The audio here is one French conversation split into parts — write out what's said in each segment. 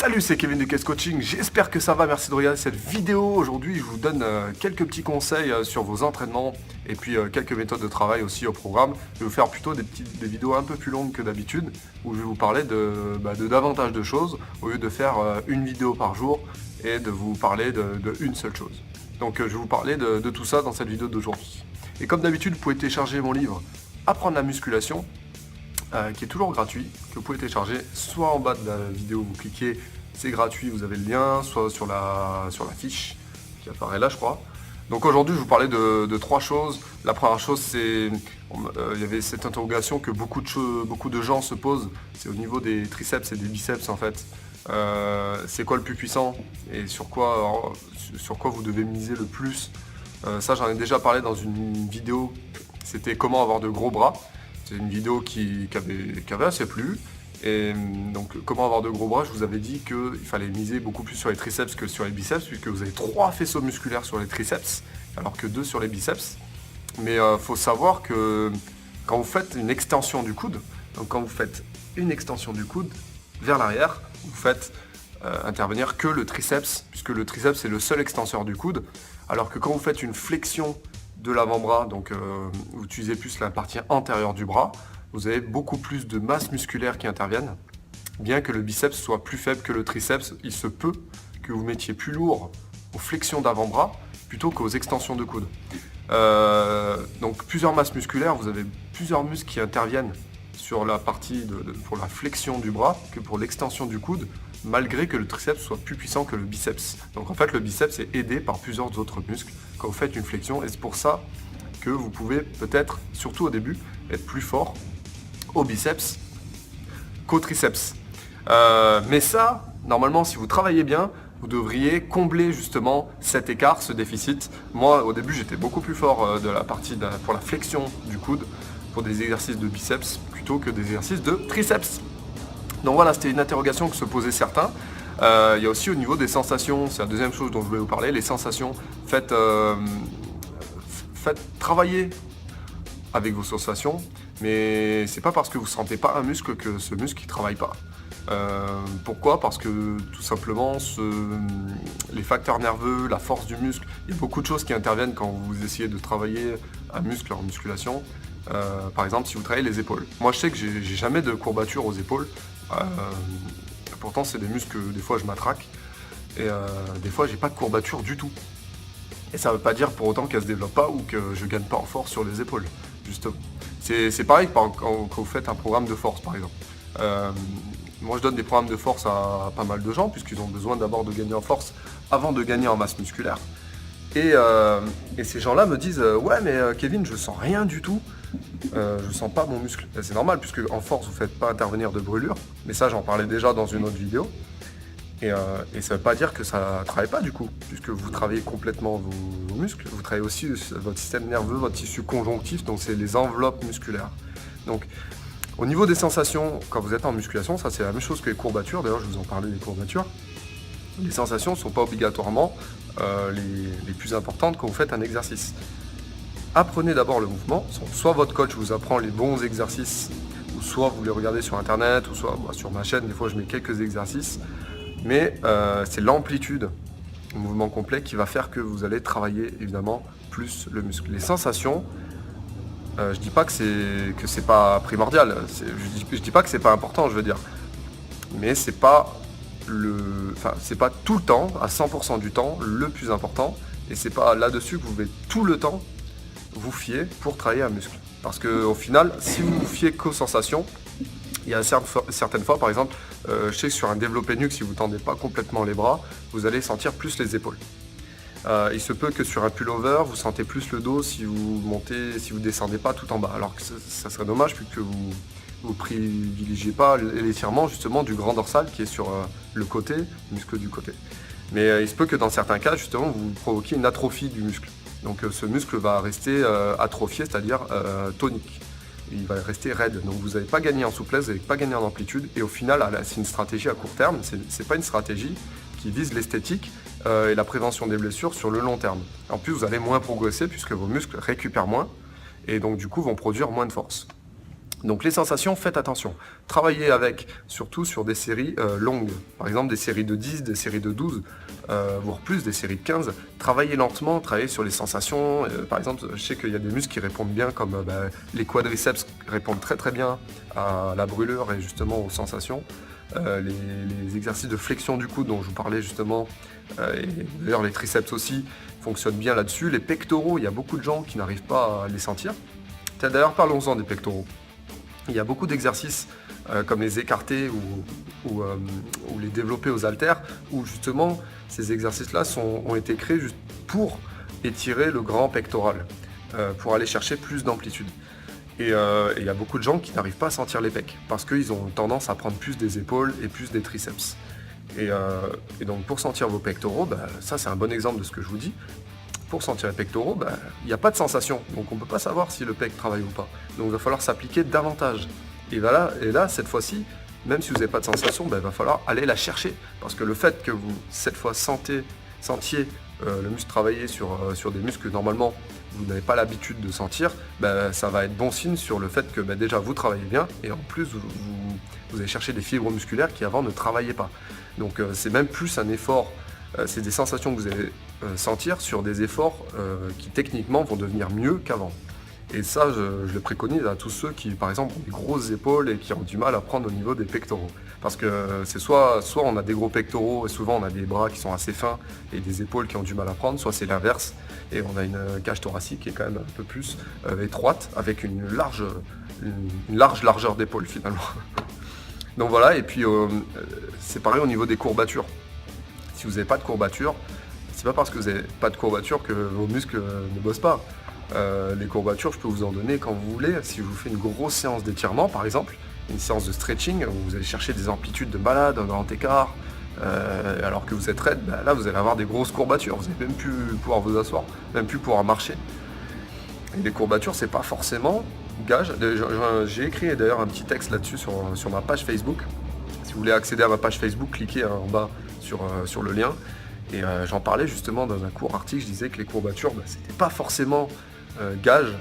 Salut, c'est Kevin de Case Coaching, j'espère que ça va, merci de regarder cette vidéo. Aujourd'hui, je vous donne quelques petits conseils sur vos entraînements et puis quelques méthodes de travail aussi au programme. Je vais vous faire plutôt des vidéos un peu plus longues que d'habitude où je vais vous parler de davantage de choses au lieu de faire une vidéo par jour et de vous parler de une seule chose. Donc je vais vous parler de tout ça dans cette vidéo d'aujourd'hui. Et comme d'habitude, vous pouvez télécharger mon livre Apprendre la musculation, qui est toujours gratuit, que vous pouvez télécharger soit en bas de la vidéo, vous cliquez, c'est gratuit, vous avez le lien, soit sur la fiche qui apparaît là je crois. Donc aujourd'hui je vais vous parler de trois choses. La première chose c'est, il y avait cette interrogation que beaucoup de gens se posent, c'est au niveau des triceps et des biceps en fait. C'est quoi le plus puissant et sur quoi vous devez miser le plus. Ça j'en ai déjà parlé dans une vidéo, c'était comment avoir de gros bras. C'est une vidéo qui avait assez plu. Et donc comment avoir de gros bras, je vous avais dit qu'il fallait miser beaucoup plus sur les triceps que sur les biceps, puisque vous avez 3 faisceaux musculaires sur les triceps, alors que 2 sur les biceps. Mais il faut savoir que quand vous faites une extension du coude, vers l'arrière, vous faites intervenir que le triceps, puisque le triceps c'est le seul extenseur du coude, alors que quand vous faites une flexion de l'avant-bras, donc vous utilisez plus la partie antérieure du bras, vous avez beaucoup plus de masse musculaire qui interviennent. Bien que le biceps soit plus faible que le triceps, il se peut que vous mettiez plus lourd aux flexions d'avant-bras plutôt qu'aux extensions de coude. Donc plusieurs masses musculaires, vous avez plusieurs muscles qui interviennent sur la partie pour la flexion du bras que pour l'extension du coude, malgré que le triceps soit plus puissant que le biceps. Donc en fait le biceps est aidé par plusieurs autres muscles quand vous faites une flexion, et c'est pour ça que vous pouvez peut-être, surtout au début, être plus fort au biceps qu'au triceps. Mais ça, normalement, si vous travaillez bien, vous devriez combler justement cet écart, ce déficit. Moi, au début, j'étais beaucoup plus fort pour la flexion du coude, pour des exercices de biceps, plutôt que des exercices de triceps. Donc voilà, c'était une interrogation que se posaient certains. Il y a aussi au niveau des sensations, c'est la deuxième chose dont je voulais vous parler, les sensations. Faites travailler avec vos sensations, mais c'est pas parce que vous sentez pas un muscle que ce muscle ne travaille pas. Pourquoi ? Parce que tout simplement les facteurs nerveux, la force du muscle, il y a beaucoup de choses qui interviennent quand vous essayez de travailler un muscle en musculation. Par exemple, si vous travaillez les épaules. Moi je sais que j'ai jamais de courbature aux épaules. Pourtant c'est des muscles que des fois je matraque et des fois j'ai pas de courbature du tout. Et ça veut pas dire pour autant qu'elle se développe pas ou que je gagne pas en force sur les épaules, justement. C'est pareil quand vous faites un programme de force par exemple. Moi je donne des programmes de force à pas mal de gens puisqu'ils ont besoin d'abord de gagner en force avant de gagner en masse musculaire. Et ces gens-là me disent ouais mais Kevin je sens rien du tout, je sens pas mon muscle. C'est normal puisque en force vous faites pas intervenir de brûlure, mais ça j'en parlais déjà dans une autre vidéo. Et ça ne veut pas dire que ça ne travaille pas du coup, puisque vous travaillez complètement vos muscles, vous travaillez aussi votre système nerveux, votre tissu conjonctif, donc c'est les enveloppes musculaires. Donc au niveau des sensations, quand vous êtes en musculation, ça c'est la même chose que les courbatures, d'ailleurs je vous en parlais des courbatures. Les sensations ne sont pas obligatoirement les plus importantes quand vous faites un exercice. Apprenez d'abord le mouvement, soit votre coach vous apprend les bons exercices, ou soit vous les regardez sur internet, ou soit sur ma chaîne, des fois je mets quelques exercices. Mais c'est l'amplitude au mouvement complet qui va faire que vous allez travailler évidemment plus le muscle. Les sensations, je dis pas que c'est pas primordial, je dis pas que c'est pas important, je veux dire. Mais c'est pas tout le temps, à 100% du temps, le plus important. Et c'est pas là-dessus que vous devez tout le temps vous fier pour travailler un muscle. Parce qu'au final, si vous vous fiez qu'aux sensations, il y a certaines fois, par exemple, je sais que sur un développé nuque, si vous ne tendez pas complètement les bras, vous allez sentir plus les épaules. Il se peut que sur un pullover, vous sentez plus le dos si vous descendez pas tout en bas. Alors que ça serait dommage puisque vous ne privilégiez pas l'étirement justement du grand dorsal qui est sur le côté, le muscle du côté. Mais il se peut que dans certains cas, justement, vous provoquiez une atrophie du muscle. Donc ce muscle va rester atrophié, c'est-à-dire tonique. Il va rester raide, donc vous n'allez pas gagner en souplesse, vous n'allez pas gagner en amplitude, et au final, c'est une stratégie à court terme, c'est pas une stratégie qui vise l'esthétique et la prévention des blessures sur le long terme. En plus, vous allez moins progresser puisque vos muscles récupèrent moins, et donc du coup vont produire moins de force. Donc les sensations, faites attention. Travaillez avec, surtout sur des séries longues. Par exemple des séries de 10, des séries de 12, voire plus, des séries de 15. Travaillez lentement, travaillez sur les sensations. Par exemple, je sais qu'il y a des muscles qui répondent bien, comme les quadriceps répondent très très bien à la brûlure et justement aux sensations. Les exercices de flexion du coude dont je vous parlais justement, et d'ailleurs les triceps aussi, fonctionnent bien là-dessus. Les pectoraux, il y a beaucoup de gens qui n'arrivent pas à les sentir. D'ailleurs, parlons-en des pectoraux. Il y a beaucoup d'exercices comme les écartés ou les développés aux haltères, où justement ces exercices-là ont été créés juste pour étirer le grand pectoral, pour aller chercher plus d'amplitude. Et il y a beaucoup de gens qui n'arrivent pas à sentir les pecs, parce qu'ils ont tendance à prendre plus des épaules et plus des triceps. Et donc pour sentir vos pectoraux, ça c'est un bon exemple de ce que je vous dis. Pour sentir les pectoraux, il n'y a pas de sensation, donc on ne peut pas savoir si le pec travaille ou pas. Donc il va falloir s'appliquer davantage. Et là, cette fois-ci, même si vous n'avez pas de sensation, il va falloir aller la chercher. Parce que le fait que vous, cette fois, sentiez le muscle travailler sur des muscles que normalement vous n'avez pas l'habitude de sentir, ça va être bon signe sur le fait que déjà vous travaillez bien, et en plus vous allez chercher des fibres musculaires qui avant ne travaillaient pas. Donc c'est même plus un effort. C'est des sensations que vous allez sentir sur des efforts qui techniquement vont devenir mieux qu'avant. Et ça, je le préconise à tous ceux qui, par exemple, ont des grosses épaules et qui ont du mal à prendre au niveau des pectoraux. Parce que c'est soit on a des gros pectoraux et souvent on a des bras qui sont assez fins et des épaules qui ont du mal à prendre, soit c'est l'inverse et on a une cage thoracique qui est quand même un peu plus étroite avec une large largeur d'épaule finalement. Donc voilà, et puis c'est pareil au niveau des courbatures. Si vous n'avez pas de courbature, c'est pas parce que vous n'avez pas de courbature que vos muscles ne bossent pas. Les courbatures, je peux vous en donner quand vous voulez. Si je vous fais une grosse séance d'étirement, par exemple, une séance de stretching, où vous allez chercher des amplitudes de malade, un grand écart, alors que vous êtes raide, là vous allez avoir des grosses courbatures. Vous n'allez même plus pouvoir vous asseoir, même plus pouvoir marcher. Et les courbatures, c'est pas forcément gage. J'ai écrit d'ailleurs un petit texte là-dessus sur ma page Facebook. Si vous voulez accéder à ma page Facebook, cliquez en bas sur le lien. Et j'en parlais justement dans un court article, je disais que les courbatures, c'était pas forcément gage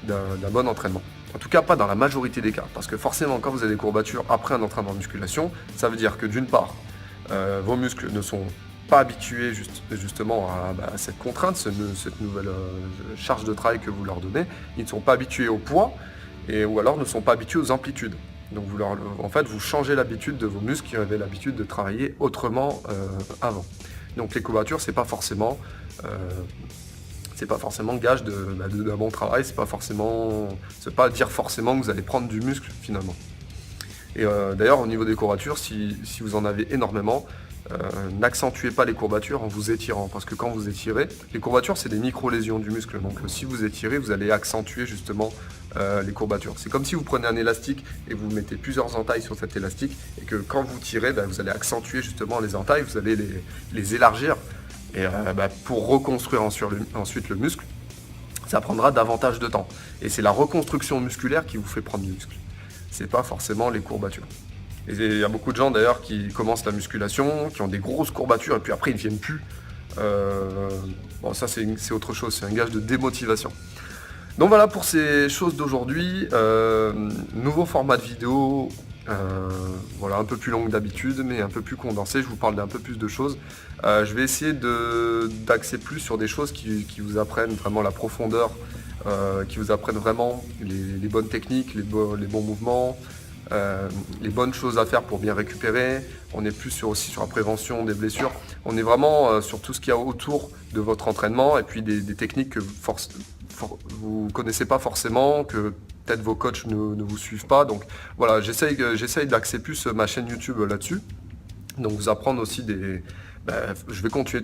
d'un bon entraînement. En tout cas, pas dans la majorité des cas. Parce que forcément, quand vous avez des courbatures après un entraînement de musculation, ça veut dire que d'une part, vos muscles ne sont pas habitués justement à cette contrainte, cette nouvelle charge de travail que vous leur donnez. Ils ne sont pas habitués au poids, ou alors ne sont pas habitués aux amplitudes. Donc vous changez l'habitude de vos muscles qui avaient l'habitude de travailler autrement avant. Donc les courbatures, c'est pas forcément gage d'un bon travail, c'est pas dire forcément que vous allez prendre du muscle finalement. Et d'ailleurs au niveau des courbatures, si vous en avez énormément, n'accentuez pas les courbatures en vous étirant, parce que quand vous étirez, les courbatures c'est des micro-lésions du muscle, donc si vous étirez, vous allez accentuer justement les courbatures. C'est comme si vous prenez un élastique et vous mettez plusieurs entailles sur cet élastique, et que quand vous tirez, vous allez accentuer justement les entailles, vous allez les élargir, et pour reconstruire ensuite le muscle, ça prendra davantage de temps. Et c'est la reconstruction musculaire qui vous fait prendre du muscle. C'est pas forcément les courbatures. Et il y a beaucoup de gens d'ailleurs qui commencent la musculation, qui ont des grosses courbatures et puis après ils ne viennent plus. Ça c'est autre chose, c'est un gage de démotivation. Donc voilà pour ces choses d'aujourd'hui. Nouveau format de vidéo, un peu plus long que d'habitude, mais un peu plus condensé. Je vous parle d'un peu plus de choses. Je vais essayer d'axer plus sur des choses qui vous apprennent vraiment la profondeur, qui vous apprennent vraiment les bonnes techniques, les bons mouvements, les bonnes choses à faire pour bien récupérer. On est plus aussi sur la prévention des blessures. On est vraiment sur tout ce qu'il y a autour de votre entraînement et puis des techniques que vous ne connaissez pas forcément, que peut-être vos coachs ne vous suivent pas. Donc voilà, j'essaye d'axer plus ma chaîne YouTube là-dessus. Donc vous apprendre aussi je vais continuer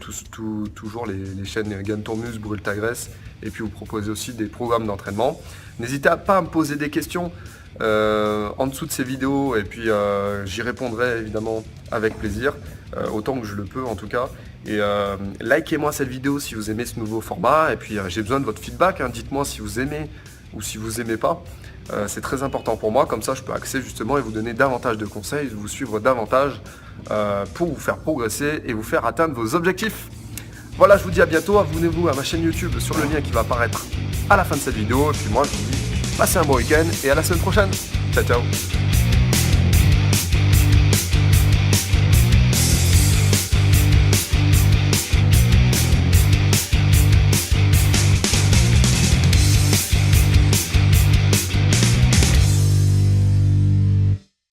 toujours les chaînes Gagne ton muscle, Brûle ta graisse, et puis vous proposer aussi des programmes d'entraînement. N'hésitez pas à me poser des questions en dessous de ces vidéos, et puis j'y répondrai évidemment avec plaisir, autant que je le peux en tout cas. Et likez-moi cette vidéo si vous aimez ce nouveau format, et puis j'ai besoin de votre feedback, dites-moi si vous aimez ou si vous aimez pas. C'est très important pour moi, comme ça je peux axer justement et vous donner davantage de conseils, vous suivre davantage pour vous faire progresser et vous faire atteindre vos objectifs. Voilà, je vous dis à bientôt, abonnez-vous à ma chaîne YouTube sur le lien qui va apparaître à la fin de cette vidéo, et puis moi je vous dis passez un bon week-end et à la semaine prochaine. Ciao, ciao.